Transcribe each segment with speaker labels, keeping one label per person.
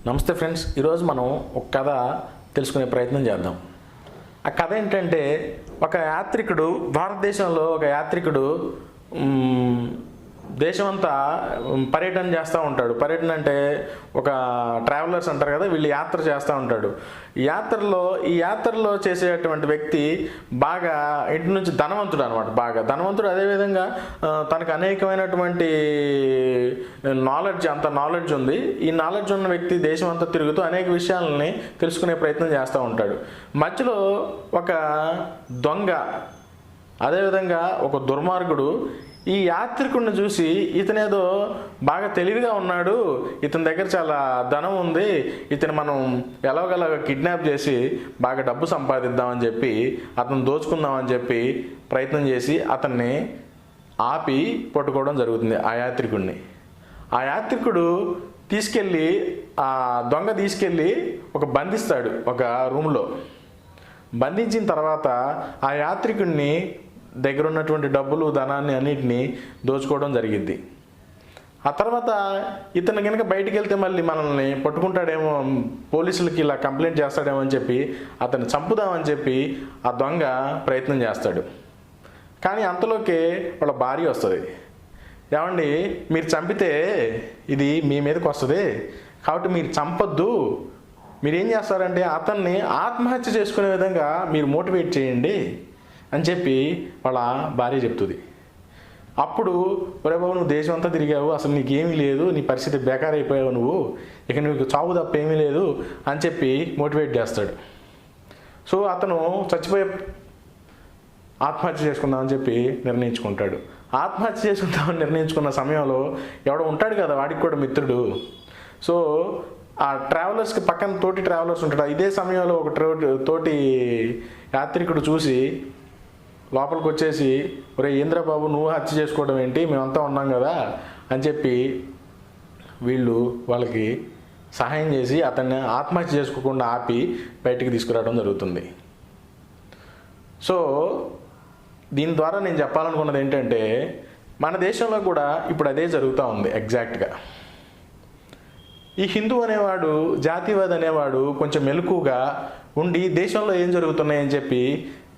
Speaker 1: నమస్తే ఫ్రెండ్స్, ఈరోజు మనం ఒక కథ తెలుసుకునే ప్రయత్నం చేద్దాం. ఆ కథ ఏంటంటే, ఒక యాత్రికుడు, భారతదేశంలో ఒక యాత్రికుడు దేశమంతా పర్యటన చేస్తూ ఉంటాడు. పర్యటన అంటే ఒక ట్రావెలర్స్ అంటారు కదా, వీళ్ళు యాత్ర చేస్తూ ఉంటాడు. ఈ యాత్రలో చేసేటువంటి వ్యక్తి బాగా ఇంటి నుంచి ధనవంతుడు అనమాట. బాగా ధనవంతుడు, అదేవిధంగా తనకు అనేకమైనటువంటి అంత నాలెడ్జ్ ఉంది. ఈ నాలెడ్జ్ ఉన్న వ్యక్తి దేశం అంతా తిరుగుతూ అనేక విషయాలని తెలుసుకునే ప్రయత్నం చేస్తూ ఉంటాడు. మధ్యలో ఒక దొంగ, అదేవిధంగా ఒక దుర్మార్గుడు ఈ యాత్రికుడిని చూసి, ఇతనేదో బాగా తెలివిగా ఉన్నాడు, ఇతని దగ్గర చాలా ధనం ఉంది, ఇతను మనం ఎలాగోలాగా కిడ్నాప్ చేసి బాగా డబ్బు సంపాదిద్దామని చెప్పి, అతను దోచుకుందామని చెప్పి ప్రయత్నం చేసి అతన్ని ఆపి పట్టుకోవడం జరుగుతుంది. ఆ యాత్రికుడు తీసుకెళ్ళి, ఆ దొంగ తీసుకెళ్ళి బంధిస్తాడు ఒక రూమ్లో. బంధించిన తర్వాత ఆ యాత్రికుడిని దగ్గర ఉన్నటువంటి డబ్బులు, ధనాన్ని అన్నిటినీ దోచుకోవడం జరిగింది. ఆ తర్వాత ఇతను కనుక బయటికి వెళ్తే మళ్ళీ మనల్ని పట్టుకుంటాడేమో, పోలీసులకి ఇలా కంప్లైంట్ చేస్తాడేమో అని చెప్పి అతన్ని చంపుదామని చెప్పి ఆ దొంగ ప్రయత్నం చేస్తాడు. కానీ అంతలోకే వాళ్ళ భార్య వస్తుంది. ఏమండి, మీరు చంపితే ఇది మీ మీదకి వస్తుంది, కాబట్టి మీరు చంపొద్దు, మీరు ఏం చేస్తారంటే అతన్ని ఆత్మహత్య చేసుకునే విధంగా మీరు మోటివేట్ చేయండి అని చెప్పి వాళ్ళ భార్య చెప్తుంది. అప్పుడు, ఒరే బాబు, నువ్వు దేశం అంతా తిరిగావు, అసలు నీకేమీ లేదు, నీ పరిస్థితి బేకార్ అయిపోయావు, నువ్వు ఇక నీకు చావు తప్ప ఏమీ లేదు అని చెప్పి మోటివేట్ చేస్తాడు. సో అతను ఆత్మహత్య చేసుకుందామని చెప్పి నిర్ణయించుకుంటాడు. ఆత్మహత్య చేసుకుందామని నిర్ణయించుకున్న సమయంలో ఎవడో ఉంటాడు కదా, వాడికి కూడా మిత్రుడు. సో ఆ ట్రావెలర్స్కి పక్కన తోటి ట్రావెలర్స్ ఉంటాడు. ఇదే సమయంలో ఒక తోటి యాత్రికుడు చూసి లోపలికి వచ్చేసి, ఒరే ఇంద్రబాబు, నువ్వు హత్య చేసుకోవడం ఏంటి, మేమంతా ఉన్నాం కదా అని చెప్పి వాళ్ళకి సహాయం చేసి అతన్ని ఆత్మహత్య చేసుకోకుండా ఆపి బయటికి తీసుకురావడం జరుగుతుంది. సో దీని ద్వారా నేను చెప్పాలనుకున్నది ఏంటంటే, మన దేశంలో కూడా ఇప్పుడు అదే జరుగుతూ ఉంది ఎగ్జాక్ట్గా. ఈ హిందూ అనేవాడు, జాతీయవాది అనేవాడు కొంచెం మెలకుగా ఉండి దేశంలో ఏం జరుగుతున్నాయని చెప్పి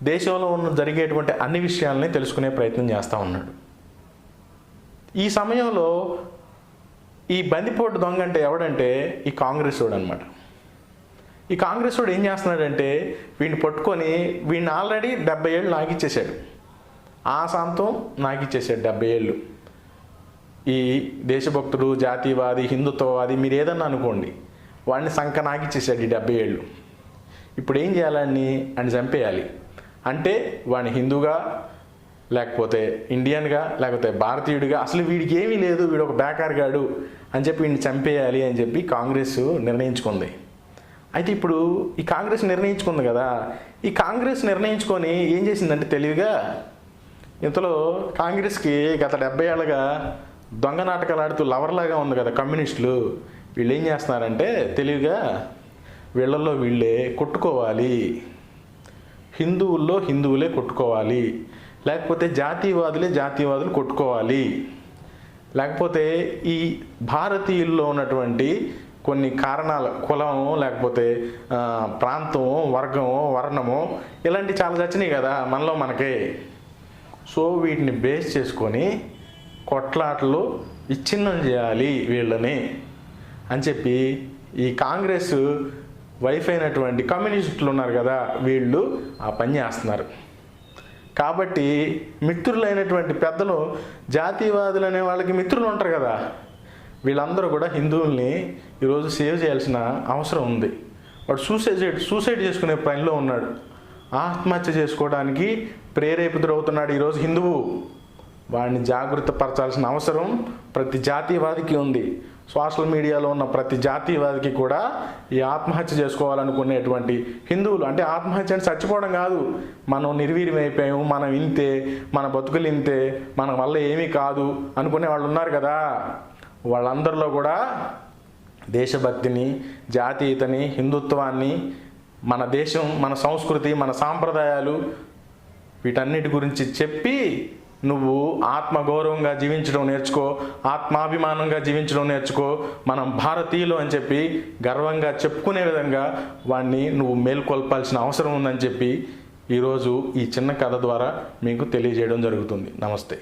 Speaker 1: దేశంలో జరిగేటువంటి అన్ని విషయాలని తెలుసుకునే ప్రయత్నం చేస్తూ ఉన్నాడు. ఈ సమయంలో ఈ బందిపోటు దొంగ అంటే ఎవడంటే ఈ కాంగ్రెస్ వాడు అనమాట. ఈ కాంగ్రెస్ వాడు ఏం చేస్తున్నాడంటే, వీడిని పట్టుకొని వీడిని ఆల్రెడీ 70 ఏళ్ళు నాకిచ్చేసాడు. ఆశాంతం నాకిచ్చేసాడు 70 ఏళ్ళు. ఈ దేశభక్తుడు, జాతీయవాది, హిందుత్వవాది, మీరు ఏదన్నా అనుకోండి, వాడిని సంఖ నాకిచ్చేసాడు ఈ 70 ఏళ్ళు. ఇప్పుడు ఏం చేయాలని అని చంపేయాలి. అంటే వాడిని హిందూగా, లేకపోతే ఇండియన్గా, లేకపోతే భారతీయుడిగా, అసలు వీడికి ఏమీ లేదు, వీడు ఒక బేకార్గాడు అని చెప్పి వీడిని చంపేయాలి అని చెప్పి కాంగ్రెస్ నిర్ణయించుకుంది. అయితే ఇప్పుడు ఈ కాంగ్రెస్ నిర్ణయించుకుంది కదా, ఈ కాంగ్రెస్ నిర్ణయించుకొని ఏం చేసిందంటే తెలివిగా, ఇంతలో కాంగ్రెస్కి గత 70 ఏళ్ళగా దొంగ నాటకాలు ఆడుతూ లవర్లాగా ఉంది కదా కమ్యూనిస్టులు, వీళ్ళు ఏం చేస్తున్నారంటే తెలివిగా వీళ్ళల్లో వీళ్ళే కొట్టుకోవాలి, హిందువులే కొట్టుకోవాలి, లేకపోతే జాతీయవాదులు కొట్టుకోవాలి, లేకపోతే ఈ భారతీయుల్లో ఉన్నటువంటి కొన్ని కారణాలు, కులం, లేకపోతే ప్రాంతం, వర్గం, వర్ణము, ఇలాంటి చాలా చచ్చినాయి కదా మనలో మనకే. సో వీటిని బేస్ చేసుకొని కొట్లాటలు విచ్ఛిన్నం చేయాలి వీళ్ళని అని చెప్పి ఈ కాంగ్రెస్ వైఫ్ అయినటువంటి కమ్యూనిస్టులు ఉన్నారు కదా, వీళ్ళు ఆ పని చేస్తున్నారు. కాబట్టి మిత్రులైనటువంటి పెద్దలు, జాతీయవాదులు అనే వాళ్ళకి మిత్రులు ఉంటారు కదా, వీళ్ళందరూ కూడా హిందువుల్ని ఈరోజు సేవ్ చేయాల్సిన అవసరం ఉంది. వాడు సూసైడ్ చేసుకునే పనిలో ఉన్నాడు, ఆత్మహత్య చేసుకోవడానికి ప్రేరేపితుడవుతున్నాడు ఈరోజు హిందువు. వాడిని జాగృత పరచాల్సిన అవసరం ప్రతి జాతీయవాదికి ఉంది. సోషల్ మీడియాలో ఉన్న ప్రతి జాతీయవాదికి కూడా ఈ ఆత్మహత్య చేసుకోవాలనుకునేటువంటి హిందువులు, అంటే ఆత్మహత్య అంటే చచ్చిపోవడం కాదు, మనం నిర్వీర్యమైపోయాము, మనం ఇంతే, మన బతుకులు ఇంతే, మన వల్ల ఏమీ కాదు అనుకునే వాళ్ళు ఉన్నారు కదా, వాళ్ళందరిలో కూడా దేశభక్తిని, జాతీయతని, హిందుత్వాన్ని, మన దేశం, మన సంస్కృతి, మన సాంప్రదాయాలు, వీటన్నిటి గురించి చెప్పి నువ్వు ఆత్మగౌరవంగా జీవించడం నేర్చుకో, ఆత్మాభిమానంగా జీవించడం నేర్చుకో, మనం భారతీయులు అని చెప్పి గర్వంగా చెప్పుకునే విధంగా వాడిని నువ్వు మేల్కొల్పాల్సిన అవసరం ఉందని చెప్పి ఈరోజు ఈ చిన్న కథ ద్వారా మీకు తెలియజేయడం జరుగుతుంది. నమస్తే.